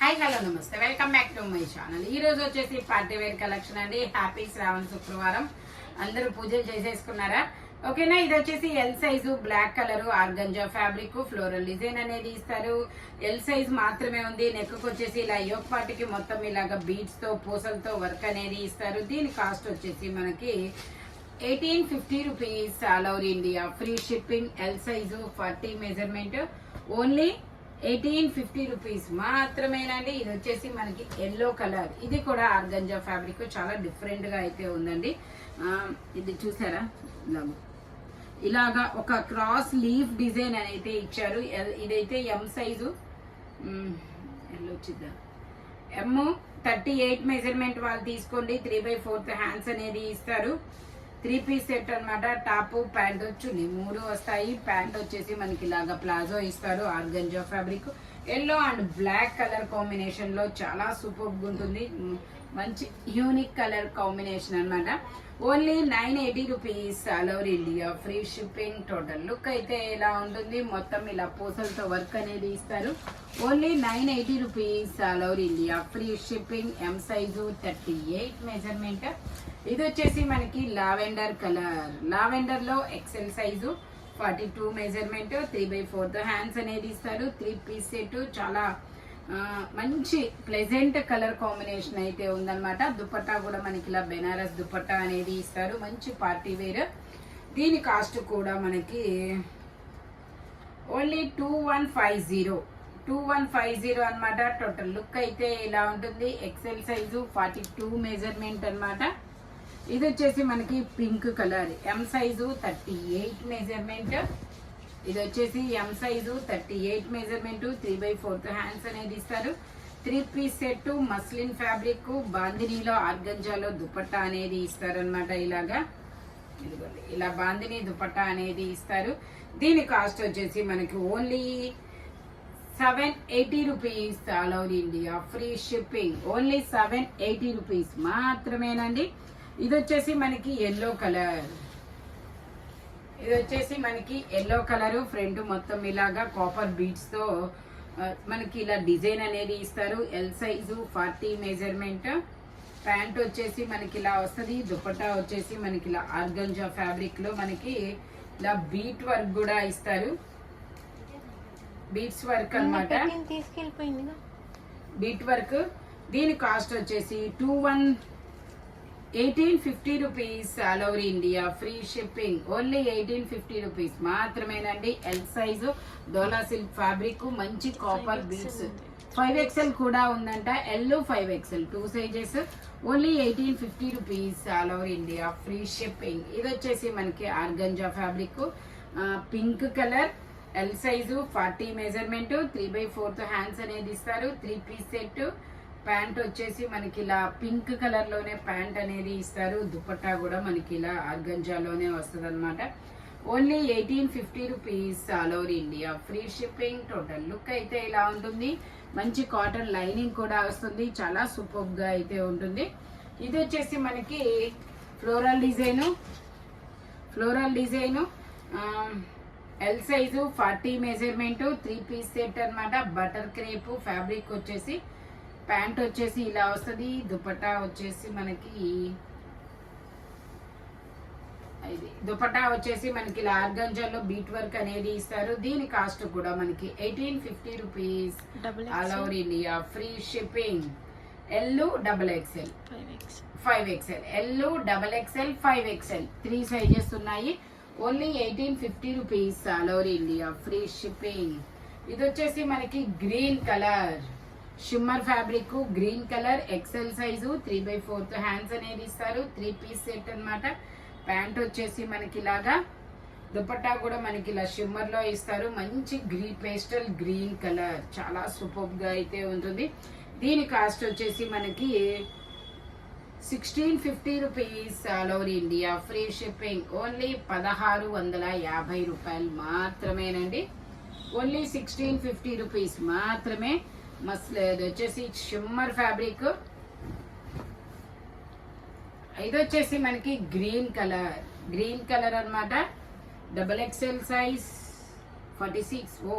Hi hello నమస్తే, welcome back to my channel. ఈ రోజు వచ్చేసి పార్టీ వేర్ కలెక్షన్ అండి. హ్యాపీ శ్రావణ శుక్రవారం. అందరూ పూజలు చేసేసుకున్నారా? ఓకేనా. ఇది వచ్చేసి L size, black colour, organza fabric, floral design అనేది ఇస్తారు. ఎల్ సైజ్ మాత్రమే ఉంది. నెక్ వచ్చేసి ఇలా యోక్ పార్టీకి మొత్తం ఇలాగా బీడ్స్ తో పూసలతో వర్క్ అనేది ఇస్తారు. దీని కాస్ట్ వచ్చేసి మనకి 1850 rupees. All over India free shipping. L size 40 measurement only 1850 rupees మాత్రమేనండి. ఇది వచ్చేసి మనకి ఎల్లో కలర్. ఇది కూడా ఆర్గంజా ఫ్యాబ్రిక్, చాలా డిఫరెంట్ గా అయితే ఉందండి. ఇది చూసారా, ఇలాగా ఒక క్రాస్ లీఫ్ డిజైన్ అయితే ఇచ్చారు. ఇదైతే ఎం సైజు, వచ్చిద్దా ఎమ్ 38 మెజర్మెంట్ వాళ్ళు తీసుకోండి. 3/4 హ్యాండ్స్ అనేది ఇస్తారు. 3 పీస్ సెట్ అనమాట. టాప్ ప్యాంట్ చున్నీ 3 వస్తాయి. ప్యాంట్ వచ్చేసి మనకి ఇలాగా ప్లాజో ఇస్తారు. Organza fabric yellow and black colour combination లో చాలా సూపర్ గా ఉంటుంది. మంచి యూనిక్ కలర్ కాంబినేషన్ అనమాట. Only 980 rupees. All over India free shipping. Total look అయితే ఇలా ఉంటుంది. మొత్తం ఇలా పూసలతో వర్క్ అనేది ఇస్తారు. Only 980 rupees. All over India free shipping. M size 38 measurement. ఇది వచ్చేసి మనకి లావెండర్ కలర్. లావెండర్ లో ఎక్సెల్ సైజు 42 మెజర్మెంట్. 3/4 హ్యాండ్స్ అనేది ఇస్తారు. 3 పీస్ సెట్. చాలా మంచి ప్లెజెంట్ కలర్ కాంబినేషన్ అయితే ఉందన్నమాట. దుపట్టా కూడా మనకి ఇలా బెనారస్ దుపట్టా అనేది ఇస్తారు. మంచి పార్టీ వేర్. దీని కాస్ట్ కూడా మనకి ఓన్లీ 2150 అనమాట. టోటల్ లుక్ అయితే ఇలా ఉంటుంది. ఎక్సెల్ సైజు 42 మెజర్మెంట్ అనమాట. ఇది వచ్చేసి మనకి పింక్ కలర్. ఎం సైజు 38 మెజర్మెంట్. ఇది వచ్చేసి ఎం సైజు 38 మెజర్మెంట్. 3/4 హ్యాండ్స్ అనేది ఇస్తారు. 3 పీస్ సెట్. మస్లిన్ ఫ్యాబ్రిక్, బాందినీలో ఆర్గంజాలో దుపట్టా అనేది ఇస్తారనమాట. ఇలాగా ఇలా బాందిని దుపట్టా అనేది ఇస్తారు. దీని కాస్ట్ వచ్చేసి మనకి only 780 rupees. All over India free shipping. Only 780 rupees మాత్రమేనండి. ఇది వచ్చేసి మనకి ఎల్లో కలర్. ఇది వచ్చేసి మనకి ఎల్లో కలర్. ఫ్రంట్ మొత్తం ఇలాగా కాపర్ బీడ్స్ తో మనకి ఇలా డిజైన్ అనేది ఇస్తారు. L size 40 measurement. ప్యాంట్ వచ్చేసి మనకి ఇలా వస్తుంది. దుపట్టా వచ్చేసి మనకి ఇలా ఆర్గంజా ఫ్యాబ్రిక్ లో మనకి ఇలా బీట్ వర్క్ కూడా ఇస్తారు. బీట్స్ వర్క్ అనమాట. Bead work. దీని కాస్ట్ వచ్చేసి 1850 rupees. All over India free shipping. Only 1850 rupees మాత్రమేనండి. L size Dola silk fabric, మంచి కాపర్ బీడ్స్. 5XL కూడా ఉందంట. L 5XL 2 sizes. Only 1850 rupees. All over India free shipping. ఇది వచ్చేసి మనకి organza fabric, pink colour. L size 40 measurement. 3/4 hands అనేది ఇస్తారు. 3 piece set. Pant వచ్చేసి మనకి ఇలా పింక్ కలర్ లోనే ప్యాంట్ అనేది ఇస్తారు. దుపట్టా కూడా మనకి ఇలా ఆర్గంజాలోనే వస్తుంది అనమాట. Only 1850 rupees. All over India free shipping. Total look అయితే ఇలా ఉంటుంది. మంచి కాటన్ లైనింగ్ కూడా వస్తుంది. చాలా సూపర్ గా అయితే ఉంటుంది. ఇది వచ్చేసి మనకి floral design. L size 40 measurement. 3 piece set అనమాట. బటర్ క్రేప్ ఫ్యాబ్రిక్ వచ్చేసి. ప్యాంట్ వచ్చేసి ఇలా వస్తుంది. దుపట్టా వచ్చేసి మనకి ఇలా ఆర్గంజాలో బీట్ వర్క్ అనేది ఇస్తారు. దీని కాస్ట్ కూడా మనకి 1850 rupees. All over India free shipping. L XXL 5XL. L XXL 5XL 3 sizes ఉన్నాయి. Only 1850 rupees. All over India free shipping. ఇది వచ్చేసి మనకి green colour shimmer fabric. Green colour XL size. 3/4 hands అనేది ఇస్తారు. 3 పీస్ సెట్ అనమాట. Pant వచ్చేసి మనకి ఇలాగా. దుపట్టా కూడా మనకి ఇలా షిమ్మర్ లో ఇస్తారు. మంచి పేస్టల్ గ్రీన్ కలర్. చాలా సూపర్ గా అయితే ఉంటుంది. దీని కాస్ట్ వచ్చేసి మనకి 1650 rupees. All over India free shipping. Only 1650 రూపాయలు మాత్రమేనండి. ఓన్లీ 1650 రూపీస్ మాత్రమే. ఇది వచ్చేసి షిమ్మర్ ఫ్యాబ్రిక్. ఇది వచ్చేసి మనకి గ్రీన్ కలర్ అన్నమాట. XXL size 46.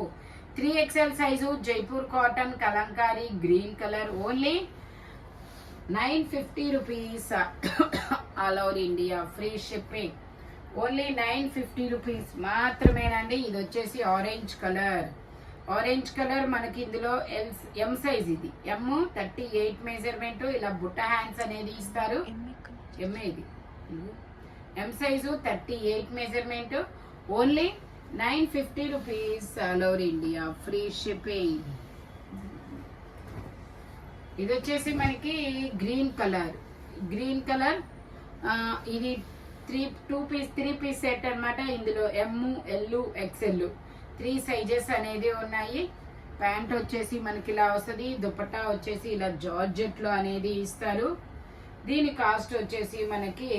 3XL size Jaipur cotton kalamkari green colour only 950 rupees all over India free shipping. Only 950 rupees మాత్రమేనండి. ఇది వచ్చేసి ఆరెంజ్ కలర్. ఆరెంజ్ కలర్ మనకి ఇందులో ఎం సైజ్, ఇది ఎం 38 మెజర్మెంట్. ఇలా బుట్ట హ్యాండ్స్ అనేది ఇస్తారు. ఎంఏ ఇది ఎం size 38 measurement. Only 950 rupees all over India free shipping. ఇది వచ్చేసి మనకి గ్రీన్ కలర్. గ్రీన్ కలర్ ఇది 3 పీస్ సెట్ అన్నమాట. ఇందులో ఎం, ఎల్, ఎక్స్ఎల్ 3 సైజెస్ అనేది ఉన్నాయి. ప్యాంట్ వచ్చేసి మనకి ఇలా వస్తుంది. దుపట్టా వచ్చేసి ఇలా జార్జెట్ లో అనేది ఇస్తారు. దీని కాస్ట్ వచ్చేసి మనకి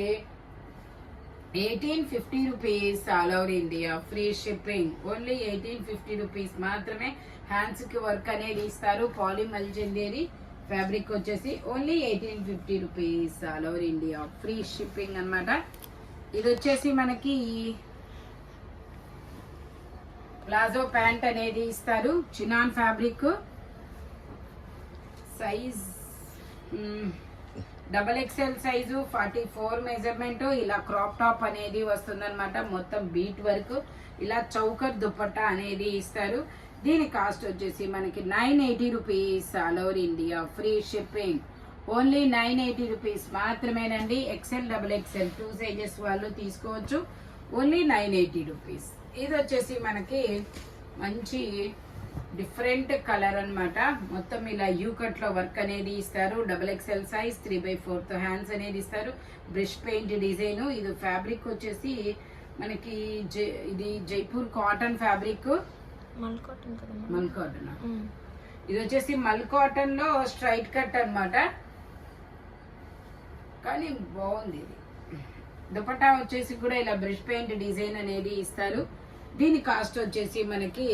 1850 rupees all over India free shipping. Only 1850 rupees మాత్రమే. హ్యాండ్స్ కి వర్క్ అనేది ఇస్తారు. పాలిమల్ చెందేది ఫ్యాబ్రిక్ వచ్చేసి only 1850 rupees all over India free shipping అన్నమాట. ఇది వచ్చేసి మనకి ప్లాజో ప్యాంట్ అనేది ఇస్తారు. Chinon fabric size XXL size 44 measurement. ఇలా క్రాప్ టాప్ అనేది వస్తుందన్నమాట. మొత్తం బీట్ వర్క్ ఇలా చౌకర్ దుపట్టా అనేది ఇస్తారు. దీని కాస్ట్ వచ్చేసి మనకి 980 rupees all over India free shipping. Only 980 rupees మాత్రమేనండి. XL, XXL 2 సైజెస్ వాళ్ళు తీసుకోవచ్చు. Only 980 rupees. ఇది వచ్చేసి మనకి మంచి డిఫరెంట్ కలర్ అన్నమాట. మొత్తం ఇలా యూ కట్ లో వర్క్ అనేది ఇస్తారు. XXL సైజ్ 3/4 హ్యాండ్స్ అనేది ఇస్తారు. Brush paint design. ఇది ఫ్యాబ్రిక్ వచ్చేసి మనకి ఇది జైపూర్ కాటన్ ఫ్యాబ్రిక్. మల్ కాటన్. ఇది వచ్చేసి మల్ కాటన్ లో స్ట్రైట్ కట్ అన్నమాట. కానీ బాగుంది. ఇది దుపట్టా వచ్చేసి కూడా ఇలా బ్రష్ పెయింట్ డిజైన్ అనేది ఇస్తారు. దీని కాస్ట్ వచ్చేసి మనకి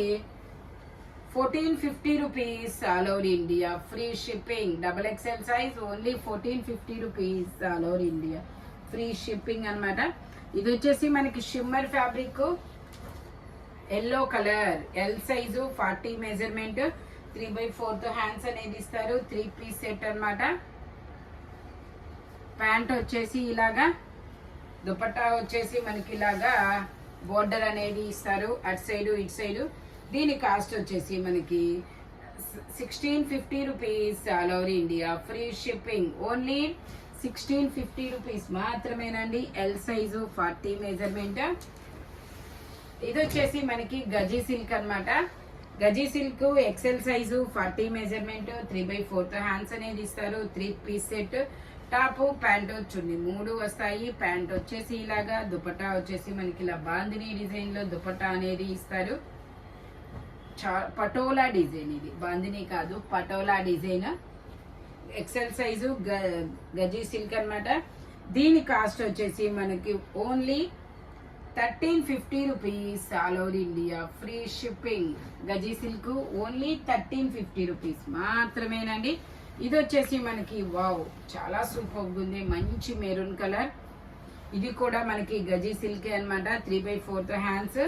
1450 rupees all over India free shipping. XXL size only 1450 rupees all over India free shipping అన్నమాట. ఇది వచ్చేసి మనకి shimmer fabric yellow colour. L size 40 measurement. 3/4 hands అనేది ఇస్తారు. 3 పీస్ సెట్ అన్నమాట. ప్యాంట్ వచ్చేసి ఇలాగా, దుపట్టా వచ్చేసి మనకి ఇలాగా బోర్డర్ అనేది ఇస్తారు. అటు సైడు ఇటు సైడు. దీని కాస్ట్ వచ్చేసి మనకి 1650 rupees all over India free shipping. Only 1650 rupees మాత్రమేనండి. L size 40 measurement. ఇది వచ్చేసి మనకి గజీ సిల్క్ అన్నమాట. Gaji silk XL size 40 measurement. 3/4 hands అనేది ఇస్తారు. 3 piece set. Top, pant chunni 3 వస్తాయి. ప్యాంట్ వచ్చేసి ఇలాగా, దుపట్టా వచ్చేసి మనకి ఇలా బాందిని డిజైన్ లో దుపట్టా అనేది ఇస్తారు. పటోలా డిజైన్. ఇది బాందిని కాదు, Patola design. XL size Gaji silk అన్నమాట. దీని కాస్ట్ వచ్చేసి మనకి only 1350 rupees all over India free shipping. Gaji silk only 1350 rupees మాత్రమేనండి. ఇది వచ్చేసి మనకి వావ్ చాలా సూపర్ ఉంది. మంచి మెరూన్ కలర్. ఇది కూడా మనకి గజీ సిల్క్ అన్నమాట. 3/4 hands.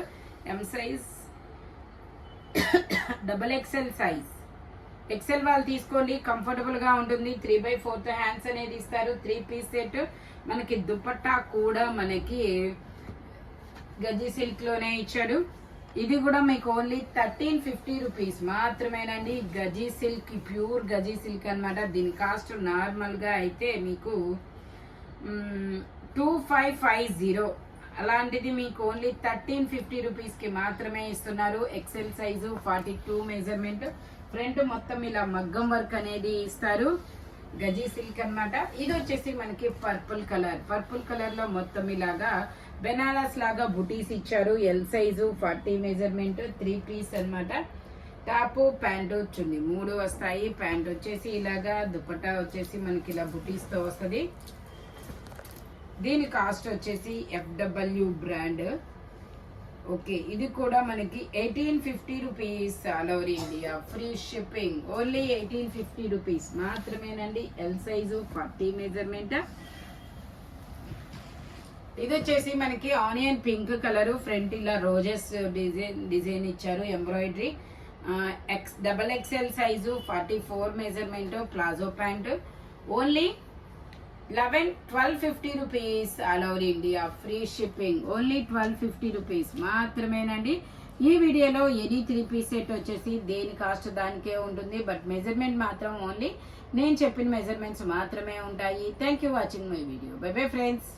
M size XXL size. XL వాళ్ళు తీసుకోండి, కంఫర్టబుల్ గా ఉంటుంది. 3/4 హ్యాండ్స్ అనేది ఇస్తారు. 3 పీస్ సెట్. మనకి దుపట్టా కూడా మనకి గజీ సిల్క్ లోనే ఇచ్చాడు. ఇది కూడా మీకు ఓన్లీ 1350 రూపీస్ మాత్రమేనండి. Gaji silk, pure Gaji silk అన్నమాట. దీని కాస్ట్ నార్మల్ గా అయితే మీకు 2550. అలాంటిది మీకు ఓన్లీ 1350 రూపీస్ కి మాత్రమే ఇస్తున్నారు. XL size 42 measurement. ఫ్రంట్ మొత్తం ఇలా మగ్గం వర్క్ అనేది ఇస్తారు. గజీ సిల్క్ అన్నమాట. ఇది వచ్చేసి మనకి పర్పుల్ కలర్. పర్పుల్ కలర్ లో మొత్తం ఇలాగా బెనారస్ లాగా బుటీస్ ఇచ్చారు. L size 40 measurement. 3 పీస్ అన్నమాట. టాప్, ప్యాంటు, చున్నీ 3 వస్తాయి. ప్యాంట్ వచ్చేసి ఇలాగా, దుపట్టా వచ్చేసి మనకి ఇలా బుటీస్ తో వస్తుంది. దీని కాస్ట్ వచ్చేసి FW బ్రాండ్. ఓకే, ఇది కూడా మనకి 1850 rupees all over India free shipping. Only 1850 rupees మాత్రమేనండి. L size 40 measurement. ఇది వచ్చేసి మనకి ఆనియన్ పింక్ కలర్. ఫ్రంట్ ఇలా రోజెస్ డిజైన్ ఇచ్చారు. Embroidery double XL size 44 measurement palazzo pant only 1250 rupees all over India free shipping only 1250 rupees మాత్రమేనండి. ఈ వీడియోలో any 3 piece set వచ్చేసి దేని కాస్ట్ దానికే ఉంటుంది, బట్ మెజర్మెంట్ మాత్రం ఓన్లీ నేను చెప్పిన మెజర్మెంట్స్ మాత్రమే ఉంటాయి. Thank you watching my video. By bye friends.